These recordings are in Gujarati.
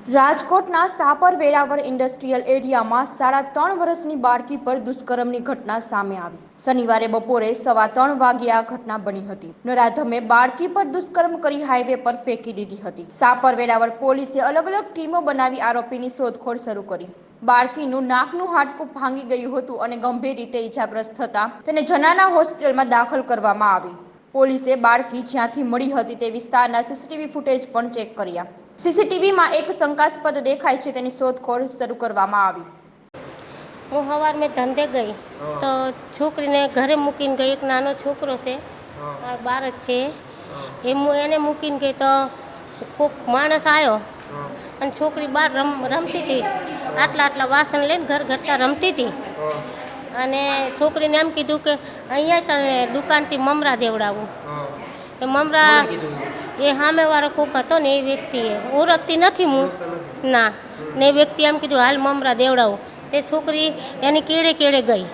રાજકોટના સાપર વેરાવર ઇન્ડસ્ટ્રીયલ એરિયામાં 3.5 વર્ષની બાળકી પર દુષ્કર્મની ઘટના સામે આવી। શનિવારે બપોરે 3:15 વાગ્યે આ ઘટના બની હતી। નરાધમે બાળકી પર દુષ્કર્મ કરી હાઈવે પર ફેંકી દીધી હતી। સાપર વેરાવર પોલીસે અલગ અલગ ટીમો બનાવી આરોપીની શોધખોળ શરૂ કરી। બાળકીનું નાકનું હાડકું ભાંગી ગયું હતું અને ગંભીર રીતે ઈજાગ્રસ્ત થતા તેને જનાના હોસ્પિટલમાં દાખલ કરવામાં આવી। પોલીસે બાળકી જ્યાંથી મળી હતી તે વિસ્તારના સીસીટીવી ફૂટેજ પણ ચેક કર્યા। સીસીટીવીમાં એક શંકાસ્પદ દેખાય છે તેની શોધખોળ શરૂ કરવામાં આવી। હું સવાર મેં ધંધે ગઈ તો છોકરીને ઘરે મૂકીને ગઈ। એક નાનો છોકરો છે, 12 જ છે, એને મૂકીને ગઈ તો કોઈક માણસ આવ્યો અને છોકરી બહાર રમતી હતી। આટલા વાસણ લઈને ઘરતા રમતી હતી અને છોકરીને એમ કીધું કે અહીંયા તને દુકાનથી મમરા દેવડાવું। એ મમરા એ સામેવાળો કોક હતો ને એ વ્યક્તિએ, ઓળખતી નથી હું ના, ને એ વ્યક્તિ એમ કીધું હાલ મમરા દેવડાવું। તે છોકરી એની કેળે ગઈ,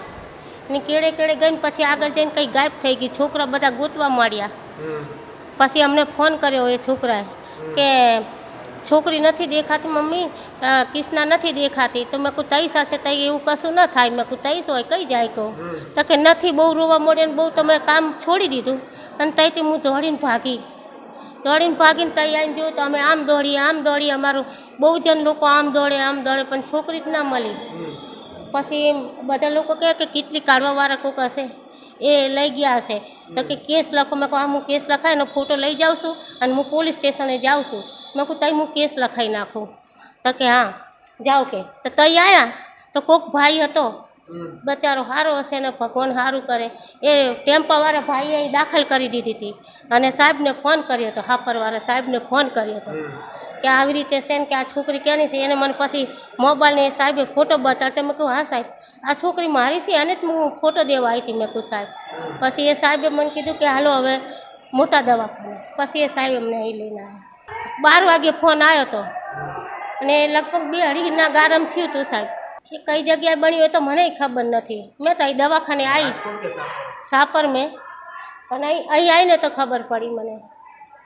એની કેળે ગઈને પછી આગળ જઈને કંઈ ગાયબ થઈ ગઈ। છોકરા બધા ગોતવા માંડ્યા। પછી અમને ફોન કર્યો એ છોકરાએ કે છોકરી નથી દેખાતી મમ્મી, કિસના નથી દેખાતી। તો મેં કહું તઈસ હશે, તઈ એવું કશું ન થાય। મેં કહું તઈસ હોય કઈ જાય કહું તો કે નથી, બહુ રોવા મળે ને બહુ તમે કામ છોડી દીધું અને તઈથી હું દોડીને ભાગીને તઈ આવીને જોયું તો અમે આમ દોડીએ અમારું બહુ જણ લોકો આમ દોડે પણ છોકરી જ ના મળી। પછી બધા લોકો કહે કે કેટલી કાઢવાવાળા કોક હશે એ લઈ ગયા હશે તો કે કેસ લખો। મેં કહું હું કેસ લખાય એનો ફોટો લઈ જાઉં છું અને હું પોલીસ સ્ટેશને જાઉં છું। મેં કહું તઈ હું કેસ લખાઈ નાખું તો કે હા જાઓ કે તો તઈ આવ્યા તો કોક ભાઈ હતો બચારો સારો હશે ને ભગવાન સારું કરે, એ ટેમ્પાવાળા ભાઈએ અહીં દાખલ કરી દીધી હતી અને સાહેબને ફોન કર્યો હતો, હાપરવાળા સાહેબને ફોન કર્યો હતો કે આવી રીતે છે ને કે આ છોકરી ક્યાંની છે। એને મને પછી મોબાઈલને સાહેબે ફોટો બતાડતો। મેં કહું હા સાહેબ આ છોકરી મારી છે, અને જ હું ફોટો દેવા આવી હતી। મેં કહું સાહેબ, પછી એ સાહેબે મને કીધું કે હાલો હવે મોટા દવાખાને। પછી એ સાહેબ અમને અહીં લઈને આવ્યા। 12 વાગે ફોન આવ્યો હતો અને લગભગ 2-2.5 ગારમ થયું હતું સાહેબ। એ કઈ જગ્યાએ બન્યું હોય તો મને ખબર નથી। મેં તો અહીં દવાખાને આવી સાપર મેં, પણ અહીં આવીને તો ખબર પડી મને।